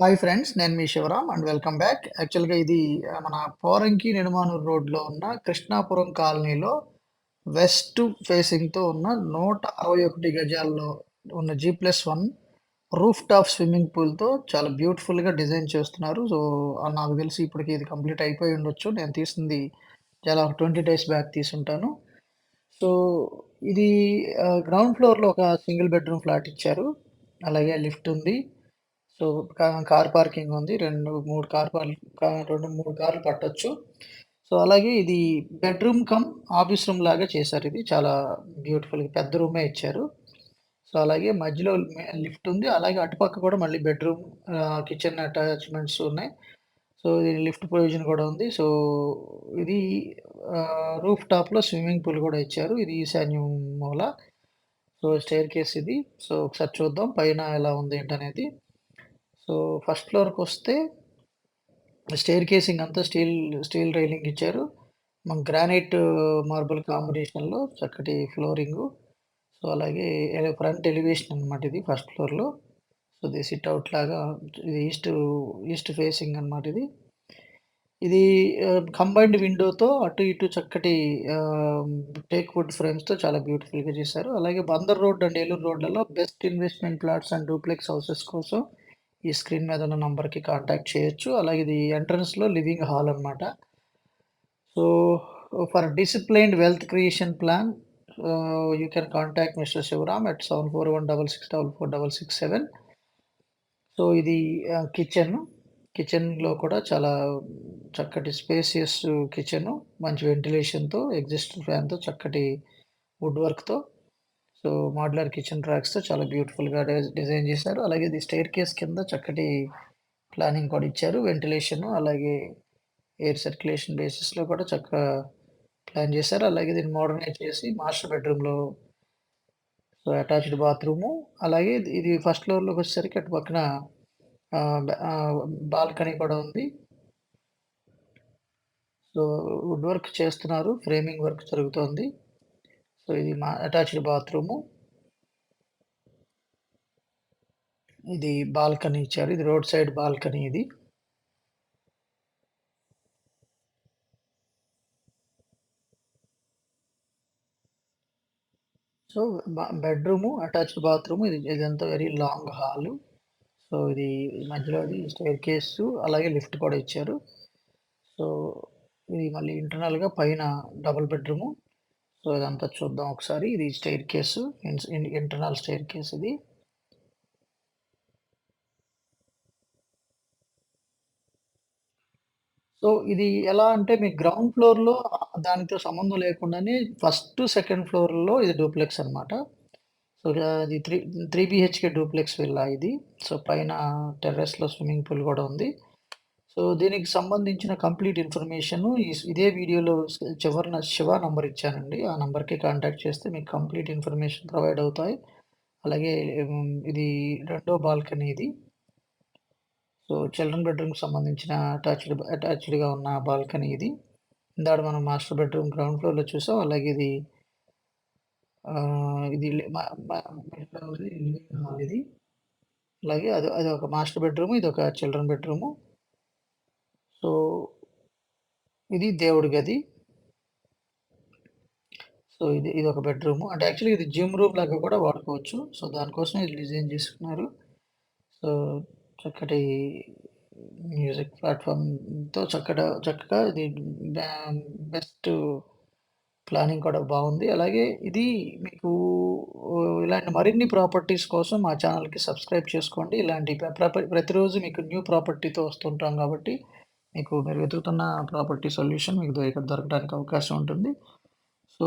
Hi friends. నేను మీ Shivaram and welcome back. యాక్చువల్‌గా ఇది మన పోరంకి నిడమానూరు రోడ్‌లో ఉన్న కృష్ణాపురం కాలనీలో వెస్ట్ ఫేసింగ్‌తో ఉన్న 161 గజాల్లో ఉన్న జీ+1 రూఫ్ టాప్ స్విమ్మింగ్ పూల్‌తో చాలా బ్యూటిఫుల్‌గా డిజైన్ చేస్తున్నారు. సో, నాకు తెలిసి ఇప్పటికి ఇది కంప్లీట్ అయిపోయి ఉండొచ్చు. నేను తీసింది చాలా 20 డేస్ బ్యాక్ తీసుంటాను. సో, ఇది గ్రౌండ్ ఫ్లోర్‌లో ఒక సింగిల్ బెడ్‌రూమ్ ఫ్లాట్ ఇచ్చారు. అలాగే లిఫ్ట్ ఉంది. సో, కార్ పార్కింగ్ ఉంది. 2, 3 కార్లు పట్టొచ్చు. సో, అలాగే ఇది బెడ్‌రూమ్ కమ్ ఆఫీస్ రూమ్ లాగా చేశారిది. చాలా బ్యూటిఫుల్‌గా పెద్ద రూమే ఇచ్చారు. సో, అలాగే మధ్యలో లిఫ్ట్ ఉంది. అలాగే అటుపక్క కూడా మళ్ళీ బెడ్‌రూమ్ కిచెన్ అటాచ్‌మెంట్స్ ఉన్నాయి. సో, ఇది లిఫ్ట్ ప్రొవిజన్ కూడా ఉంది. సో, ఇది రూఫ్ టాప్‌లో స్విమ్మింగ్ పూల్ కూడా ఇచ్చారు. ఇది ఈశాన్యం మూల. సో, స్టెయిర్‌కేస్ ఇది. సో, ఒకసారి చూద్దాం పైన ఎలా ఉంది ఏంటనేది. సో, ఫస్ట్ ఫ్లోర్‌కొస్తే స్టెయిర్ కేసింగ్ అంతా స్టీల్ రైలింగ్ ఇచ్చారు. గ్రానైట్ మార్బుల్ కాంబినేషన్‌లో చక్కటి ఫ్లోరింగు. సో, అలాగే ఫ్రంట్ ఎలివేషన్ అనమాట ఇది ఫస్ట్ ఫ్లోర్‌లో. సో, ఇది సిట్ ఔట్ లాగా ఇది ఈస్ట్ ఫేసింగ్ అనమాట ఇది. ఇది కంబైన్డ్ విండోతో అటు ఇటు చక్కటి ఆహ్, టేక్ వుడ్ ఫ్రేమ్స్‌తో చాలా బ్యూటిఫుల్‌గా చేశారు. అలాగే బందర్ రోడ్ అండ్ ఏలూరు రోడ్‌లలో best investment plots and duplex houses కోసం ఈ స్క్రీన్ మీద ఉన్న నంబర్‌కి కాంటాక్ట్ చేయొచ్చు. అలాగే ఇది ఎంట్రన్స్‌లో లివింగ్ హాల్ అన్నమాట. So, for disciplined wealth creation plan you can contact mister Shivaram at 7416664467. So, ఇది కిచెను. కిచెన్‌లో కూడా చాలా చక్కటి స్పేసియస్ కిచెను. మంచి వెంటిలేషన్‌తో, ఎగ్జిస్ట్ ఫ్యాన్‌తో, చక్కటి వుడ్ వర్క్‌తో. సో, మోడ్యులర్ కిచెన్ ట్రాక్స్‌తో చాలా బ్యూటిఫుల్‌గా డిజైన్ చేశారు. అలాగే ఇది స్టెయిర్‌కేస్ కింద చక్కటి ప్లానింగ్ కూడా ఇచ్చారు. వెంటిలేషను అలాగే ఎయిర్ సర్క్యులేషన్ బేసిస్‌లో కూడా చక్కగా ప్లాన్ చేశారు. అలాగే దీన్ని మోడర్నైజ్ చేసి మాస్టర్ బెడ్‌రూమ్‌లో సో, అటాచ్డ్ బాత్రూము. అలాగే ఇది ఫస్ట్ ఫ్లోర్‌లోకొచ్చేసరికి అటు పక్కన బాల్కనీ కూడా ఉంది. సో, వుడ్ వర్క్ చేస్తున్నారు. ఫ్రేమింగ్ వర్క్ జరుగుతోంది. సో, ఇది అటాచ్డ్ బాత్రూము. ఇది బాల్కనీ ఇచ్చారు. ఇది రోడ్ సైడ్ బాల్కనీ ఇది. సో, బెడ్‌రూము, అటాచ్డ్ బాత్రూము ఇదంతా వెరీ లాంగ్ హాలు. సో, ఇది మధ్యలోది స్టెయిర్‌కేసు అలాగే లిఫ్ట్ కూడా ఇచ్చారు. సో, ఇది మళ్ళీ ఇంటర్నల్‌గా పైన డబుల్ బెడ్‌రూము. సో, ఇదంతా చూద్దాం ఒకసారి. ఇది స్టెయిర్‌కేసు ఇంటర్నల్ స్టెయిర్‌కేస్ ఇది. సో, ఇది ఎలా అంటే మీకు గ్రౌండ్ ఫ్లోర్‌లో దానితో సంబంధం లేకుండానే ఫస్ట్, సెకండ్ ఫ్లోర్‌లో ఇది డూప్లెక్స్ అన్నమాట. సో, అది 3 బీహెచ్‌కే డూప్లెక్స్ విల్లా ఇది. సో, పైన టెర్రస్‌లో స్విమ్మింగ్ పూల్ గూడా ఉంది. సో, దీనికి సంబంధించిన కంప్లీట్ ఇన్ఫర్మేషను ఇదే వీడియోలో చివరన శివ నంబర్ ఇచ్చానండి. ఆ నంబర్‌కి కాంటాక్ట్ చేస్తే మీకు కంప్లీట్ ఇన్ఫర్మేషన్ ప్రొవైడ్ అవుతాయి. అలాగే ఇది రెండో బాల్కనీ ఇది. సో, చిల్డ్రన్ బెడ్‌రూమ్‌కి సంబంధించిన అటాచ్డ్‌గా ఉన్న బాల్కనీ ఇది. ఇందాక మనం మాస్టర్ బెడ్‌రూమ్ గ్రౌండ్ ఫ్లోర్‌లో చూసాం. అలాగే ఇది ఇది లి మ మ లివింగ్ హాల్ ఇది. అలాగే అదొక మాస్టర్ బెడ్‌రూమ్. ఇదొక చిల్డ్రన్ బెడ్‌రూము. సో, ఇది దేవుడి గది. సో, ఇదొక బెడ్‌రూము. అంటే యాక్చువల్‌గా ఇది జిమ్ రూమ్ లాగా కూడా వాడుకోవచ్చు. సో, దానికోసమే ఇది డిజైన్ చేసుకున్నారు. సో, చక్కటి మ్యూజిక్ ప్లాట్‌ఫార్మ్‌తో చక్కగా ఇది బ్యా బెస్ట్ ప్లానింగ్ కూడా బావుంది. అలాగే ఇది మీకు ఇలాంటి మరిన్ని ప్రాపర్టీస్ కోసం మా ఛానెల్‌కి సబ్స్క్రైబ్ చేసుకోండి. ఇలాంటి ప్రతిరోజు మీకు న్యూ ప్రాపర్టీతో వస్తుంటాం కాబట్టి, మీరు వెతుకుతున్న ప్రాపర్టీ సొల్యూషన్ మీకు ఇక్కడ దొరకడానికి అవకాశం ఉంటుంది. సో,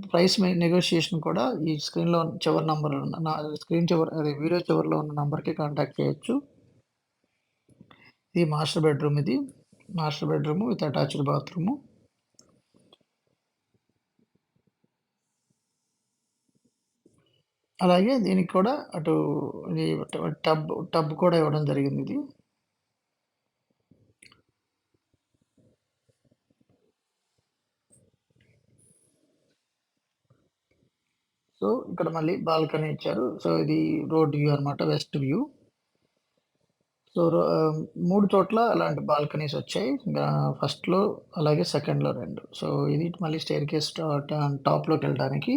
ప్రైస్ నెగోషియేషన్ కూడా ఈ స్క్రీన్‌లో చివరి నంబర్ నా స్క్రీన్ చివర అదే వీడియో చివరిలో ఉన్న నంబర్‌కి కాంటాక్ట్ చేయొచ్చు. ఇది మాస్టర్ బెడ్‌రూమ్ ఇది. Master bedroom with attached bathroom. అలాగే దీనికి కూడా అటు ఇది టబ్ కూడా ఇవ్వడం జరిగిందిది. సో, ఇక్కడ మళ్ళీ బాల్కనీ ఇచ్చారు. సో, ఇది రోడ్ వ్యూ అన్నమాట. West view. సో, 3 చోట్ల అలాంటి బాల్కనీస్ వచ్చాయి. ఫస్ట్‌లో అలాగే సెకండ్‌లో 2. సో, ఇది మళ్ళీ స్టెయిర్‌కేస్ టాప్‌లోకెళ్ళడానికి.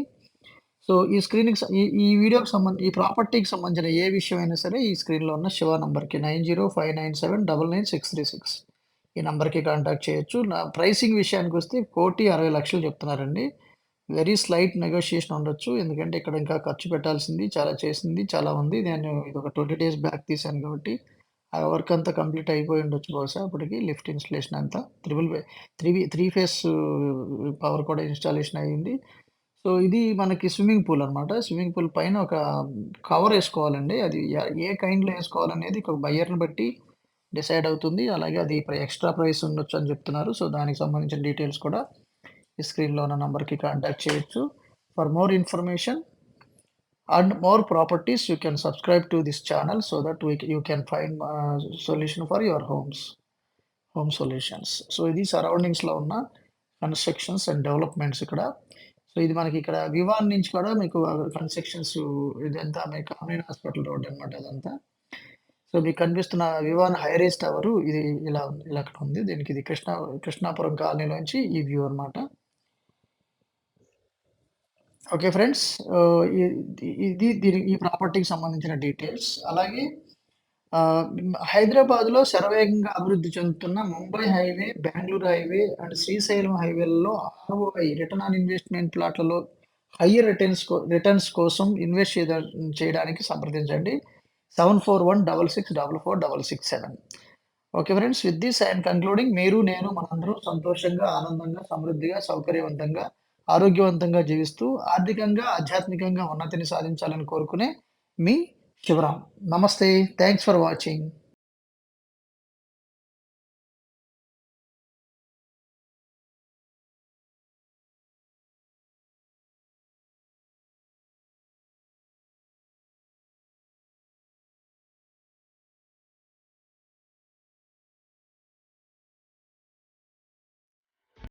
సో, ఈ స్క్రీన్‌కి స ఈ ఈ వీడియోకి ఈ ప్రాపర్టీకి సంబంధించిన ఏ విషయమైనా సరే ఈ స్క్రీన్‌లో ఉన్న శివ నంబర్‌కి 905979996636 ఈ నంబర్‌కి కాంటాక్ట్ చేయొచ్చు. నా ప్రైసింగ్ విషయానికొస్తే 1,60,00,000 చెప్తున్నారండి. వెరీ స్లైట్ నెగోషియేషన్ ఉండొచ్చు. ఎందుకంటే ఇక్కడ ఇంకా ఖర్చు పెట్టాల్సింది, చాలా చేసింది చాలా ఉంది. నేను ఇదొక 20 డేస్ బ్యాక్ తీశాను కాబట్టి, ఆ వర్క్ అంతా కంప్లీట్ అయిపోయి ఉండొచ్చు బహుశా అప్పటికి. లిఫ్ట్ ఇన్‌స్టలేషన్ అంతా. త్రిబుల్ వే 3 ఫేస్ పవర్ కూడా ఇన్‌స్టాలేషన్ అయింది. సో, ఇది మనకి స్విమ్మింగ్ పూల్ అనమాట. స్విమ్మింగ్ పూల్ పైన ఒక కవర్ ఏసుకోవాలండి. అది ఏ కైండ్‌లో ఏసుకోవాలనేది ఒక బయ్యర్‌ని బట్టి డిసైడ్ అవుతుంది. అలాగే అది ఎక్స్‌ట్రా ప్రైస్ ఉండొచ్చని చెప్తున్నారు. సో, దానికి సంబంధించిన డీటెయిల్స్ కూడా ఈ స్క్రీన్‌లో ఉన్న నంబర్‌కి కాంటాక్ట్ చేయొచ్చు. For more information and more properties you can subscribe to this channel so that you can find solution for your home solutions. So, ఇది సరౌండింగ్స్‌లో ఉన్న కన్‌స్ట్రక్షన్స్ అండ్ డెవలప్‌మెంట్స్ ఇక్కడ. సో, ఇది మనకి ఇక్కడ వివాన్ నుంచి కూడా మీకు కన్‌స్ట్రక్షన్స్ ఇదంతా మీకు అమీన్ హాస్పిటల్ రోడ్ అనమాట అదంతా. సో, మీకు కనిపిస్తున్న వివాన్ హై రైజ్ టవరు ఇది ఇలా అక్కడ ఉంది. దీనికి ఇది కృష్ణాపురం కాలనీలోంచి ఈ వ్యూ అనమాట. Okay friends. ఆహ్, ఇ ఈ ప్రాపర్టీకి సంబంధించిన డీటెయిల్స్. అలాగే హైదరాబాద్‌లో శరవేగంగా అభివృద్ధి చెందుతున్న Mumbai highway, Bengaluru highway and Srisailam హైవేలలో ఆర్ఓఐ రిటర్న్ ఆన్ ఇన్వెస్ట్‌మెంట్ ప్లాట్‌లలో హైయర్ రిటర్న్స్ కోసం ఇన్వెస్ట్ చేయడానికి సంప్రదించండి. 7416644667. Okay friends. With this I am concluding. మీరు, నేను మనందరం సంతోషంగా, ఆనందంగా, సమృద్ధిగా, సౌకర్యవంతంగా, ఆరోగ్యవంతంగా జీవిస్తూ ఆర్థికంగా, ఆధ్యాత్మికంగా ఉన్నతిని సాధించాలని కోరుకునే మీ శివరాం. నమస్తే. Thanks for watching.